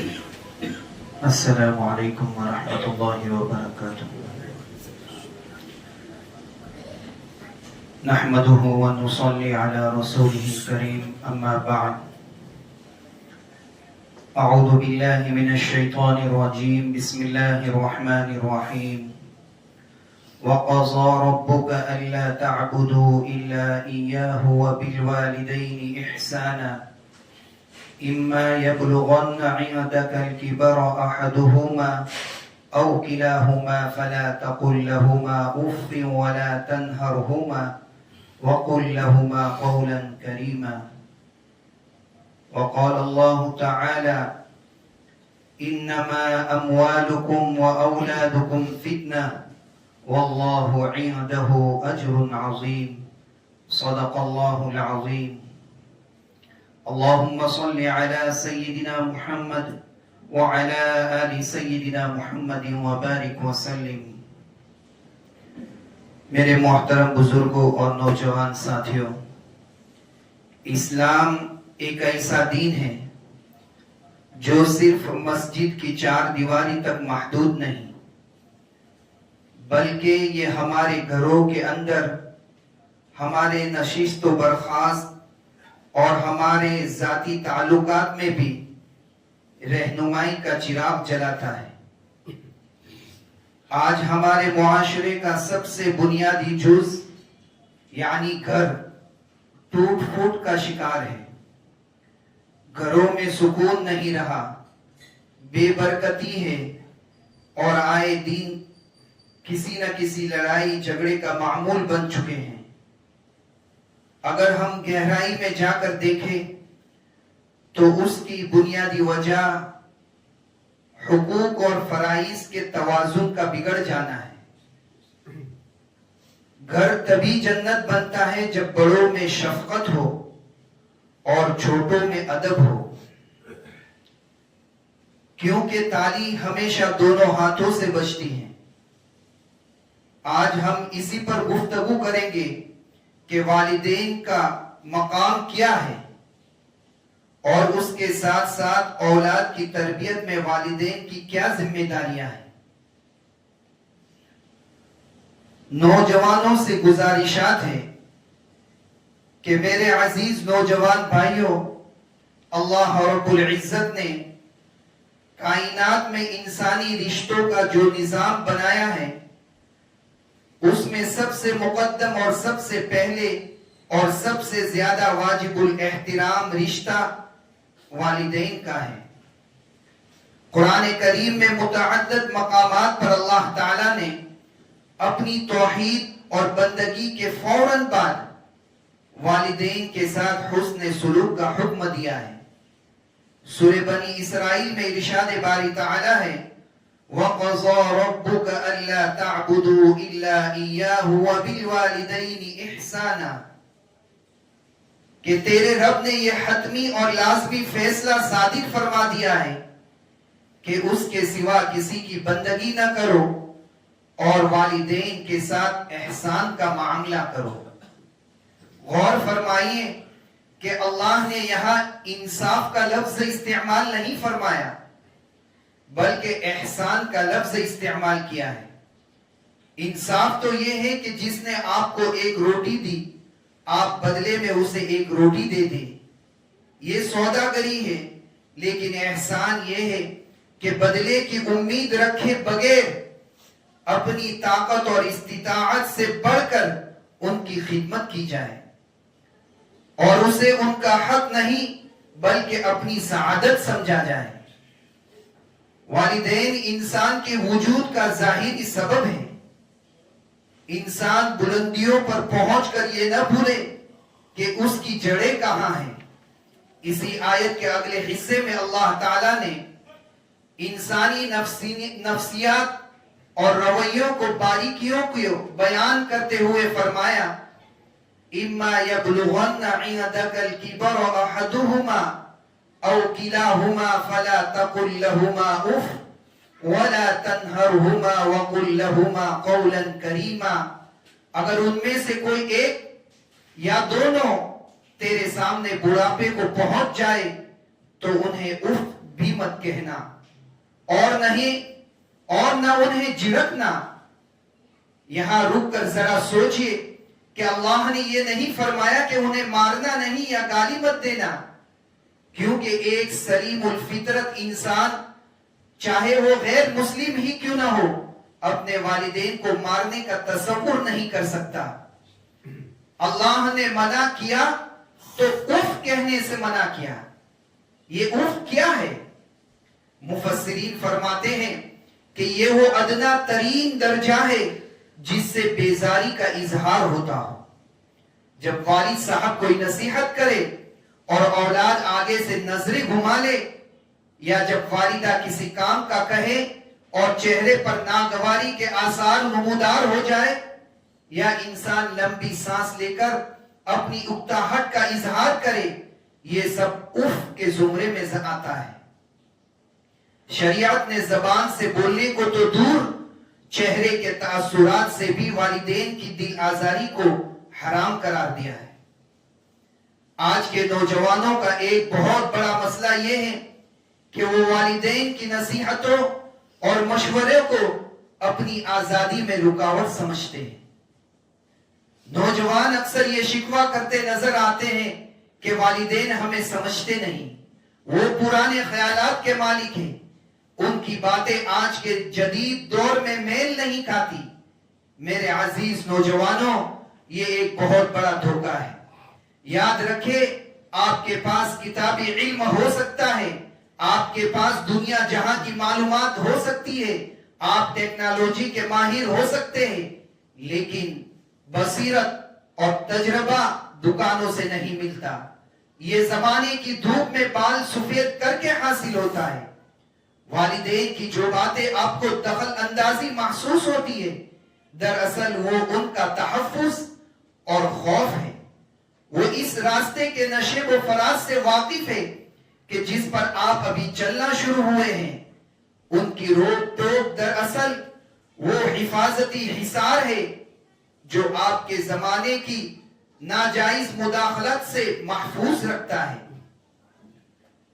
السلام علیکم ورحمۃ اللہ وبرکاتہ۔ نحمده ونصلي على رسوله الكريم، اما بعد، اعوذ باللہ من الشیطان الرجیم، بسم اللہ الرحمن الرحیم۔ وقضى ربك ألا تعبدوا إلا إياه وبالوالدين إحسانا إما يبلغن عندك الكبر أحدهما أو كلاهما فلا تقل لهما أف ولا تنهرهما وقل لهما قولا كريما. وقال الله تعالى: إنما أموالكم وأولادكم فتنة والله عنده أجر عظيم. صدق الله العظيم. اللهم صل على سيدنا محمد وعلى آل سيدنا محمد وبارك وسلم. میرے محترم بزرگوں اور نوجوان ساتھیوں، اسلام ایک ایسا دین ہے جو صرف مسجد کی چار دیواری تک محدود نہیں، بلکہ یہ ہمارے گھروں کے اندر، ہمارے نشست و برخاست اور ہمارے ذاتی تعلقات میں بھی رہنمائی کا چراغ جلاتا ہے۔ آج ہمارے معاشرے کا سب سے بنیادی جز یعنی گھر ٹوٹ پھوٹ کا شکار ہے۔ گھروں میں سکون نہیں رہا، بے برکتی ہے اور آئے دن کسی نہ کسی لڑائی جھگڑے کا معمول بن چکے ہیں۔ اگر ہم گہرائی میں جا کر دیکھیں تو اس کی بنیادی وجہ حقوق اور فرائض کے توازن کا بگڑ جانا ہے۔ گھر تبھی جنت بنتا ہے جب بڑوں میں شفقت ہو اور چھوٹوں میں ادب ہو، کیونکہ تالی ہمیشہ دونوں ہاتھوں سے بجتی ہے۔ آج ہم اسی پر گفتگو کریں گے کہ والدین کا مقام کیا ہے اور اس کے ساتھ ساتھ اولاد کی تربیت میں والدین کی کیا ذمہ داریاں ہیں۔ نوجوانوں سے گزارشات ہیں کہ میرے عزیز نوجوان بھائیوں، اللہ رب العزت نے کائنات میں انسانی رشتوں کا جو نظام بنایا ہے، اس میں سب سے مقدم اور سب سے پہلے اور سب سے زیادہ واجب الاحترام رشتہ والدین کا ہے۔ قرآن کریم میں متعدد مقامات پر اللہ تعالیٰ نے اپنی توحید اور بندگی کے فوراً بعد والدین کے ساتھ حسن سلوک کا حکم دیا ہے۔ سورہ بنی اسرائیل میں ارشاد باری تعالیٰ ہے: وَقَضَى رَبُّكَ أَلَّا تَعْبُدُوا إِلَّا إِيَّاهُ وَبِالْوَالِدَيْنِ إِحْسَانًا، کہ تیرے رب نے یہ حتمی اور لازمی فیصلہ صادر فرما دیا ہے کہ اس کے سوا کسی کی بندگی نہ کرو اور والدین کے ساتھ احسان کا معاملہ کرو۔ غور فرمائیے کہ اللہ نے یہاں انصاف کا لفظ استعمال نہیں فرمایا، بلکہ احسان کا لفظ استعمال کیا ہے۔ انصاف تو یہ ہے کہ جس نے آپ کو ایک روٹی دی، آپ بدلے میں اسے ایک روٹی دے دیں، یہ سوداگری ہے۔ لیکن احسان یہ ہے کہ بدلے کی امید رکھے بغیر اپنی طاقت اور استطاعت سے بڑھ کر ان کی خدمت کی جائے اور اسے ان کا حق نہیں بلکہ اپنی سعادت سمجھا جائے۔ والدین انسان کے وجود کا ظاہری سبب ہے۔ انسان بلندیوں پر پہنچ کر یہ نہ بھولے کہ اس کی جڑیں کہاں ہیں۔ اسی آیت کے اگلے حصے میں اللہ تعالیٰ نے انسانی نفسیات اور رویوں کو، باریکیوں کو بیان کرتے ہوئے فرمایا: اما یبلغن عندک الکبر احدہما او کلاہما فلا تقل لہما اف ولا تنہرہما وقل لہما قولا کریما۔ اگر ان میں سے کوئی ایک یا دونوں تیرے سامنے بڑھاپے کو پہنچ جائے تو انہیں اف بھی مت کہنا اور نہ انہیں جھڑکنا۔ یہاں رک کر ذرا سوچئے کہ اللہ نے یہ نہیں فرمایا کہ انہیں مارنا نہیں یا گالی مت دینا، کیونکہ ایک سلیم الفطرت انسان چاہے وہ غیر مسلم ہی کیوں نہ ہو اپنے والدین کو مارنے کا تصور نہیں کر سکتا۔ اللہ نے منع کیا تو اف کہنے سے منع کیا۔ یہ اف کیا ہے؟ مفسرین فرماتے ہیں کہ یہ وہ ادنا ترین درجہ ہے جس سے بیزاری کا اظہار ہوتا ہو۔ جب والد صاحب کوئی نصیحت کرے اور اولاد آگے سے نظریں گھما لے، یا جب والدہ کسی کام کا کہے اور چہرے پر ناگواری کے آثار نمودار ہو جائے، یا انسان لمبی سانس لے کر اپنی اکتاہٹ کا اظہار کرے، یہ سب اف کے زمرے میں آتا ہے۔ شریعت نے زبان سے بولنے کو تو دور، چہرے کے تاثرات سے بھی والدین کی دل آزاری کو حرام قرار دیا ہے۔ آج کے نوجوانوں کا ایک بہت بڑا مسئلہ یہ ہے کہ وہ والدین کی نصیحتوں اور مشورے کو اپنی آزادی میں رکاوٹ سمجھتے ہیں۔ نوجوان اکثر یہ شکوہ کرتے نظر آتے ہیں کہ والدین ہمیں سمجھتے نہیں، وہ پرانے خیالات کے مالک ہیں، ان کی باتیں آج کے جدید دور میں میل نہیں کھاتی۔ میرے عزیز نوجوانوں، یہ ایک بہت بڑا دھوکہ ہے۔ یاد رکھے، آپ کے پاس کتابی علم ہو سکتا ہے، آپ کے پاس دنیا جہاں کی معلومات ہو سکتی ہے، آپ ٹیکنالوجی کے ماہر ہو سکتے ہیں، لیکن بصیرت اور تجربہ دکانوں سے نہیں ملتا۔ یہ زمانے کی دھوپ میں بال سفید کر کے حاصل ہوتا ہے۔ والدین کی جو باتیں آپ کو دخل اندازی محسوس ہوتی ہے، دراصل وہ ان کا تحفظ اور خوف ہے۔ وہ اس راستے کے نشیب و فراز سے واقف ہے کہ جس پر آپ ابھی چلنا شروع ہوئے ہیں۔ ان کی روک ٹوک دراصل وہ حفاظتی حصار ہے جو آپ کے زمانے کی ناجائز مداخلت سے محفوظ رکھتا ہے۔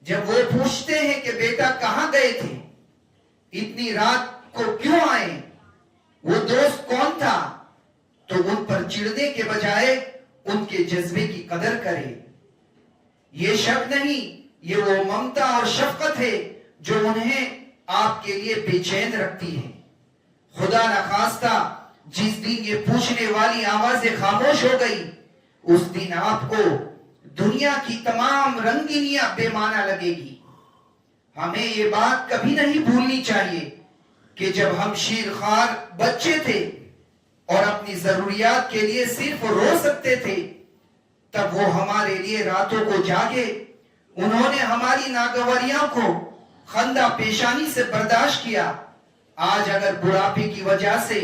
جب وہ پوچھتے ہیں کہ بیٹا کہاں گئے تھے، اتنی رات کو کیوں آئے، وہ دوست کون تھا، تو ان پر چڑھنے کے بجائے ان کے جذبے کی قدر کرے۔ یہ شک نہیں، یہ وہ ممتا اور شفقت ہے جو انہیں آپ کے لیے بے چین رکھتی ہے۔ خدا نخواستہ جس دن یہ پوچھنے والی آوازیں خاموش ہو گئی، اس دن آپ کو دنیا کی تمام رنگینیاں بے معنی لگے گی۔ ہمیں یہ بات کبھی نہیں بھولنی چاہیے کہ جب ہم شیرخوار بچے تھے اور اپنی ضروریات کے لیے صرف رو سکتے تھے، تب وہ ہمارے لیے راتوں کو جاگے، انہوں نے ہماری ناگواریوں کو خندہ پیشانی سے برداشت کیا۔ آج اگر بڑھاپے کی وجہ سے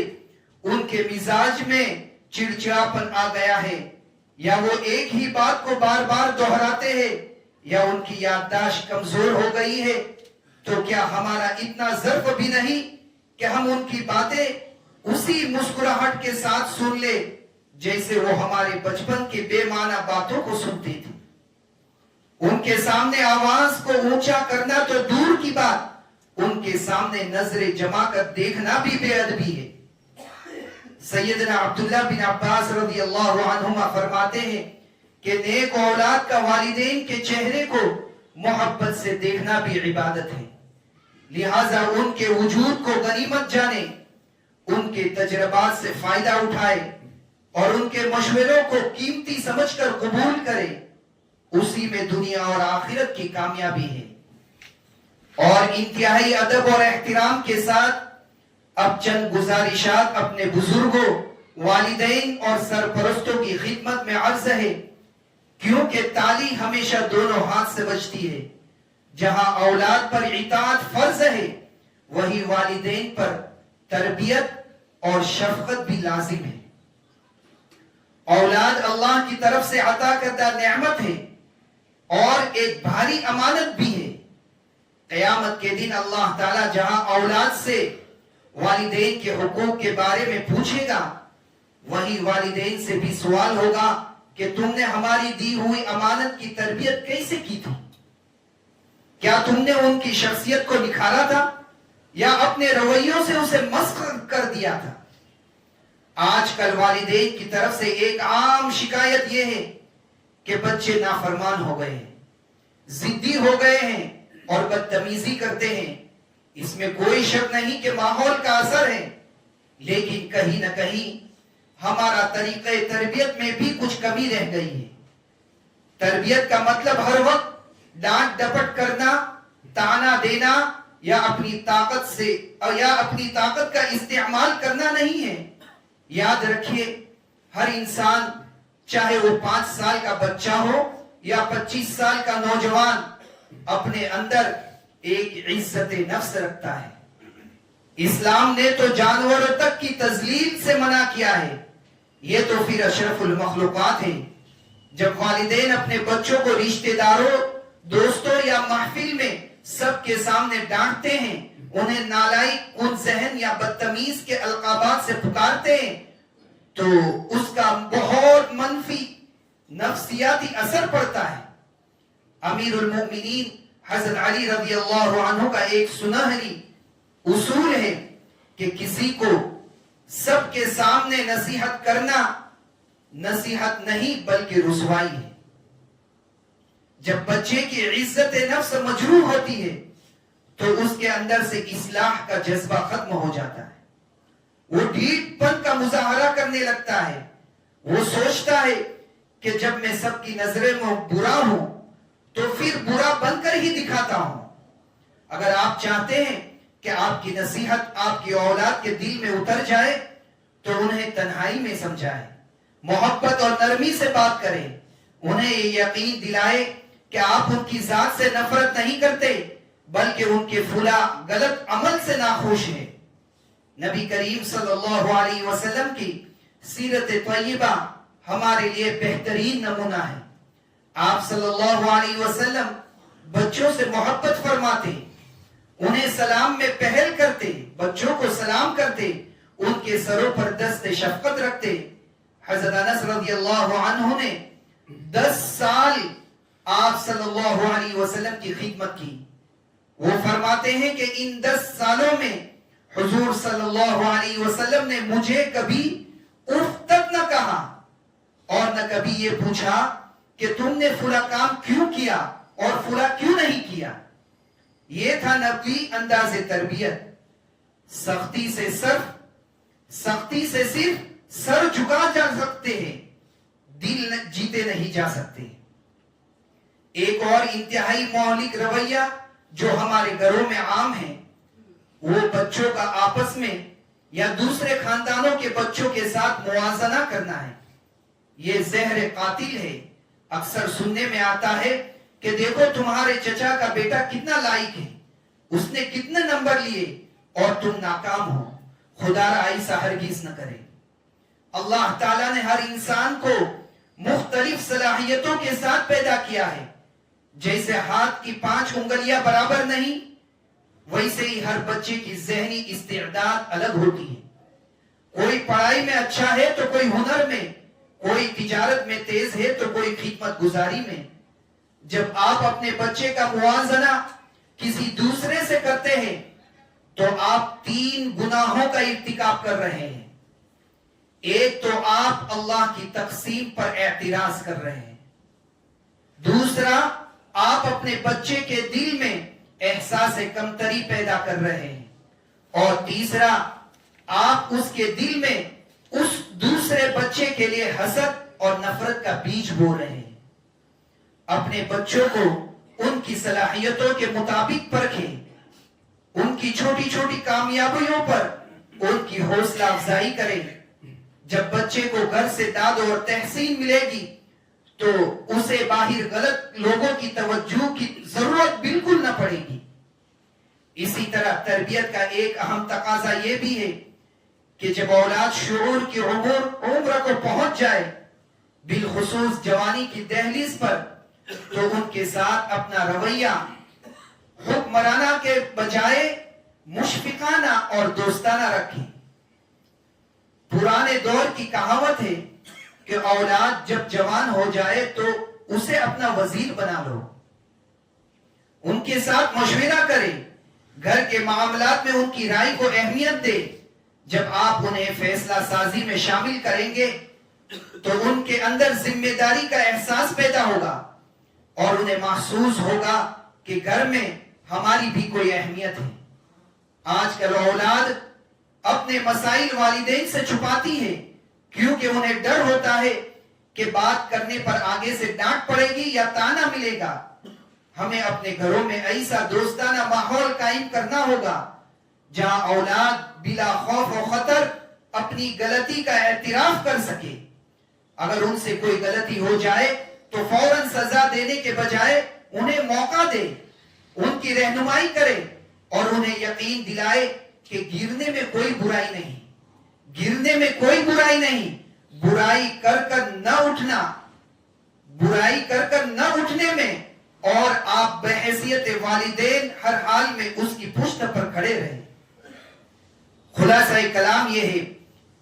ان کے مزاج میں چڑچڑاپن آ گیا ہے، یا وہ ایک ہی بات کو بار بار دہراتے ہیں، یا ان کی یادداشت کمزور ہو گئی ہے، تو کیا ہمارا اتنا ظرف بھی نہیں کہ ہم ان کی باتیں اسی مسکراہٹ کے ساتھ سن لے جیسے وہ ہمارے بچپن کے بے معنی باتوں کو سنتے تھے۔ ان کے سامنے آواز کو اونچا کرنا تو دور کی بات، ان کے سامنے نظریں جما کر دیکھنا بھی بے ادبی ہے۔ سیدنا عبداللہ بن عباس رضی اللہ عنہما فرماتے ہیں کہ نیک اولاد کا والدین کے چہرے کو محبت سے دیکھنا بھی عبادت ہے، لہٰذا ان کے وجود کو غنیمت جانے، ان کے تجربات سے فائدہ اٹھائے اور ان کے مشوروں کو قیمتی سمجھ کر قبول کرے، اسی میں دنیا اور آخرت کی کامیابی ہے۔ اور انتہائی ادب اور احترام کے ساتھ اب چند گزارشات اپنے بزرگوں، والدین اور سرپرستوں کی خدمت میں عرض ہے، کیونکہ تالی ہمیشہ دونوں ہاتھ سے بجتی ہے۔ جہاں اولاد پر اطاعت فرض ہے، وہی والدین پر تربیت اور شفقت بھی لازم ہے۔ اولاد اللہ کی طرف سے عطا کردہ نعمت ہے اور ایک بھاری امانت بھی ہے۔ قیامت کے دن اللہ تعالیٰ جہاں اولاد سے والدین کے حقوق کے بارے میں پوچھے گا، وہی والدین سے بھی سوال ہوگا کہ تم نے ہماری دی ہوئی امانت کی تربیت کیسے کی تھی، کیا تم نے ان کی شخصیت کو نکھارا تھا یا اپنے رویوں سے اسے مسخ کر دیا تھا؟ آج کل والدین کی طرف سے ایک عام شکایت یہ ہے کہ بچے نافرمان ہو گئے ہیں، ضدی ہو گئے ہیں اور بدتمیزی کرتے ہیں۔ اس میں کوئی شک نہیں کہ ماحول کا اثر ہے، لیکن کہیں نہ کہیں ہمارا طریقہ تربیت میں بھی کچھ کمی رہ گئی ہے۔ تربیت کا مطلب ہر وقت ڈانٹ ڈپٹ کرنا، تانا دینا یا اپنی طاقت کا استعمال کرنا نہیں ہے۔ یاد رکھیے، ہر انسان، چاہے وہ 5 سال کا بچہ ہو یا 25 سال کا نوجوان، اپنے اندر ایک عزت نفس رکھتا ہے۔ اسلام نے تو جانوروں تک کی تذلیل سے منع کیا ہے، یہ تو پھر اشرف المخلوقات ہے۔ جب والدین اپنے بچوں کو رشتہ داروں، دوستوں یا محفل میں سب کے سامنے ڈانٹتے ہیں، انہیں نالائق، کن ذہن یا بدتمیز کے القابات سے پکارتے ہیں، تو اس کا بہت منفی نفسیاتی اثر پڑتا ہے۔ امیر المؤمنین حضرت علی رضی اللہ عنہ کا ایک سنہری اصول ہے کہ کسی کو سب کے سامنے نصیحت کرنا نصیحت نہیں بلکہ رسوائی ہے۔ جب بچے کی عزت نفس مجروح ہوتی ہے تو اس کے اندر سے اصلاح کا جذبہ ختم ہو جاتا ہے، وہ ڈھیٹ پن کا مظاہرہ کرنے لگتا ہے، وہ سوچتا ہے کہ جب میں سب کی نظریں میں برا ہوں تو پھر برا بن کر ہی دکھاتا ہوں۔ اگر آپ چاہتے ہیں کہ آپ کی نصیحت آپ کی اولاد کے دل میں اتر جائے تو انہیں تنہائی میں سمجھائیں، محبت اور نرمی سے بات کریں، انہیں یہ یقین دلائے کہ آپ ان کی ذات سے نفرت نہیں کرتے بلکہ ان کے فلاں غلط عمل سے ناخوش ہیں۔ نبی کریم صلی اللہ علیہ وسلم کی سیرت طیبہ ہمارے لیے بہترین نمونہ ہے۔ آپ صلی اللہ علیہ وسلم بچوں سے محبت فرماتے، انہیں سلام میں پہل کرتے، بچوں کو سلام کرتے، ان کے سروں پر دست شفقت رکھتے۔ حضرت انس رضی اللہ عنہ نے 10 سال آپ صلی اللہ علیہ وسلم کی خدمت کی۔ وہ فرماتے ہیں کہ ان 10 سالوں میں حضور صلی اللہ علیہ وسلم نے مجھے کبھی اف تک نہ کہا اور نہ کبھی یہ پوچھا کہ تم نے فلاں کام کیوں کیا اور فلاں کیوں نہیں کیا۔ یہ تھا نبوی انداز تربیت۔ سختی سے صرف سر جھکا جا سکتے ہیں، دل جیتے نہیں جا سکتے۔ ایک اور انتہائی مہلک رویہ جو ہمارے گھروں میں عام ہے، وہ بچوں کا آپس میں یا دوسرے خاندانوں کے بچوں کے ساتھ موازنہ کرنا ہے۔ یہ زہر قاتل ہے۔ اکثر سننے میں آتا ہے کہ دیکھو تمہارے چچا کا بیٹا کتنا لائق ہے، اس نے کتنے نمبر لیے اور تم ناکام ہو۔ خدا را ایسا ہرگز نہ کرے۔ اللہ تعالیٰ نے ہر انسان کو مختلف صلاحیتوں کے ساتھ پیدا کیا ہے۔ جیسے ہاتھ کی 5 انگلیاں برابر نہیں، ویسے ہی ہر بچے کی ذہنی استعداد الگ ہوتی ہے۔ کوئی پڑھائی میں اچھا ہے تو کوئی ہنر میں، کوئی تجارت میں تیز ہے تو کوئی خدمت گزاری میں۔ جب آپ اپنے بچے کا موازنہ کسی دوسرے سے کرتے ہیں تو آپ 3 گناہوں کا ارتکاب کر رہے ہیں۔ ایک تو آپ اللہ کی تقسیم پر اعتراض کر رہے ہیں، دوسرا آپ اپنے بچے کے دل میں احساس کمتری پیدا کر رہے ہیں، اور تیسرا آپ اس کے دل میں اس دوسرے بچے کے لیے حسد اور نفرت کا بیج بو رہے ہیں۔ اپنے بچوں کو ان کی صلاحیتوں کے مطابق پرکھیں، ان کی چھوٹی چھوٹی کامیابیوں پر ان کی حوصلہ افزائی کریں۔ جب بچے کو گھر سے داد اور تحسین ملے گی تو اسے باہر غلط لوگوں کی توجہ کی ضرورت بالکل نہ پڑے گی۔ اسی طرح تربیت کا ایک اہم تقاضا یہ بھی ہے کہ جب اولاد شعور کی عمر کو پہنچ جائے، بالخصوص جوانی کی دہلیز پر، تو ان کے ساتھ اپنا رویہ حکمرانہ کے بجائے مشفقانہ اور دوستانہ رکھیں۔ پرانے دور کی کہاوت ہے کہ اولاد جب جوان ہو جائے تو اسے اپنا وزیر بنا لو۔ ان کے ساتھ مشورہ کرے، گھر کے معاملات میں ان کی رائے کو اہمیت دے۔ جب آپ انہیں فیصلہ سازی میں شامل کریں گے تو ان کے اندر ذمہ داری کا احساس پیدا ہوگا اور انہیں محسوس ہوگا کہ گھر میں ہماری بھی کوئی اہمیت ہے۔ آج کل اولاد اپنے مسائل والدین سے چھپاتی ہے کیونکہ انہیں ڈر ہوتا ہے کہ بات کرنے پر آگے سے ڈانٹ پڑے گی یا طعنہ ملے گا۔ ہمیں اپنے گھروں میں ایسا دوستانہ ماحول قائم کرنا ہوگا جہاں اولاد بلا خوف و خطر اپنی غلطی کا اعتراف کر سکے۔ اگر ان سے کوئی غلطی ہو جائے تو فوراً سزا دینے کے بجائے انہیں موقع دے، ان کی رہنمائی کرے اور انہیں یقین دلائے کہ گرنے میں کوئی برائی نہیں، گرنے میں کوئی برائی نہیں، برائی کر کر نہ اٹھنا، برائی کر کر نہ اٹھنے میں، اور آپ بحیثیت والدین ہر حال میں اس کی پشت پر کھڑے رہیں۔ خلاصہ کلام یہ ہے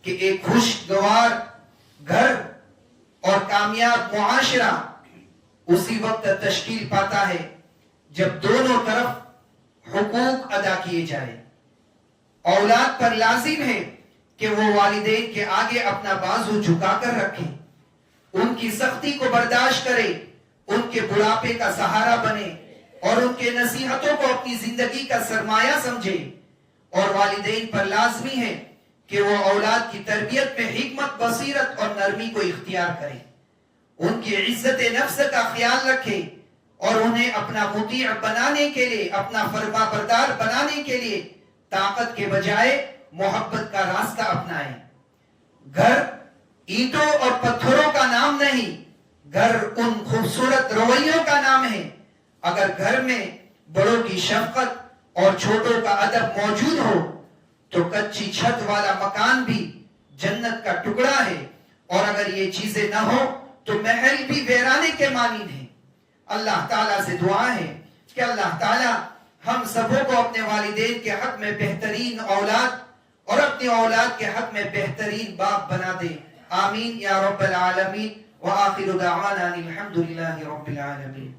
کہ ایک خوشگوار گھر اور کامیاب معاشرہ اسی وقت تشکیل پاتا ہے جب دونوں طرف حقوق ادا کیے جائیں۔ اولاد پر لازم ہے کہ وہ والدین کے آگے اپنا بازو جھکا کر رکھیں، ان کی سختی کو برداشت کرے، ان کے بڑھاپے کا سہارا بنے اور ان کے نصیحتوں کو اپنی زندگی کا سرمایہ سمجھے۔ اور والدین پر لازمی ہے کہ وہ اولاد کی تربیت میں حکمت، بصیرت اور نرمی کو اختیار کرے، ان کی عزت نفس کا خیال رکھے اور انہیں اپنا مطیع بنانے کے لیے، اپنا فرما بردار بنانے کے لیے طاقت کے بجائے محبت کا راستہ اپنائیں۔ گھر اینٹوں اور پتھروں کا نام نہیں، گھر ان خوبصورت رویوں کا نام ہے۔ اگر گھر میں بڑوں کی شفقت اور چھوٹوں کا ادب موجود ہو تو کچی چھت والا مکان بھی جنت کا ٹکڑا ہے، اور اگر یہ چیزیں نہ ہو تو محل بھی ویرانے کے مانند ہے۔ اللہ تعالیٰ سے دعا ہے کہ اللہ تعالیٰ ہم سبوں کو اپنے والدین کے حق میں بہترین اولاد اور اپنی اولاد کے حق میں بہترین باپ بنا دے۔ آمین یا رب العالمین، وآخر دعوانا الحمدللہ رب العالمین۔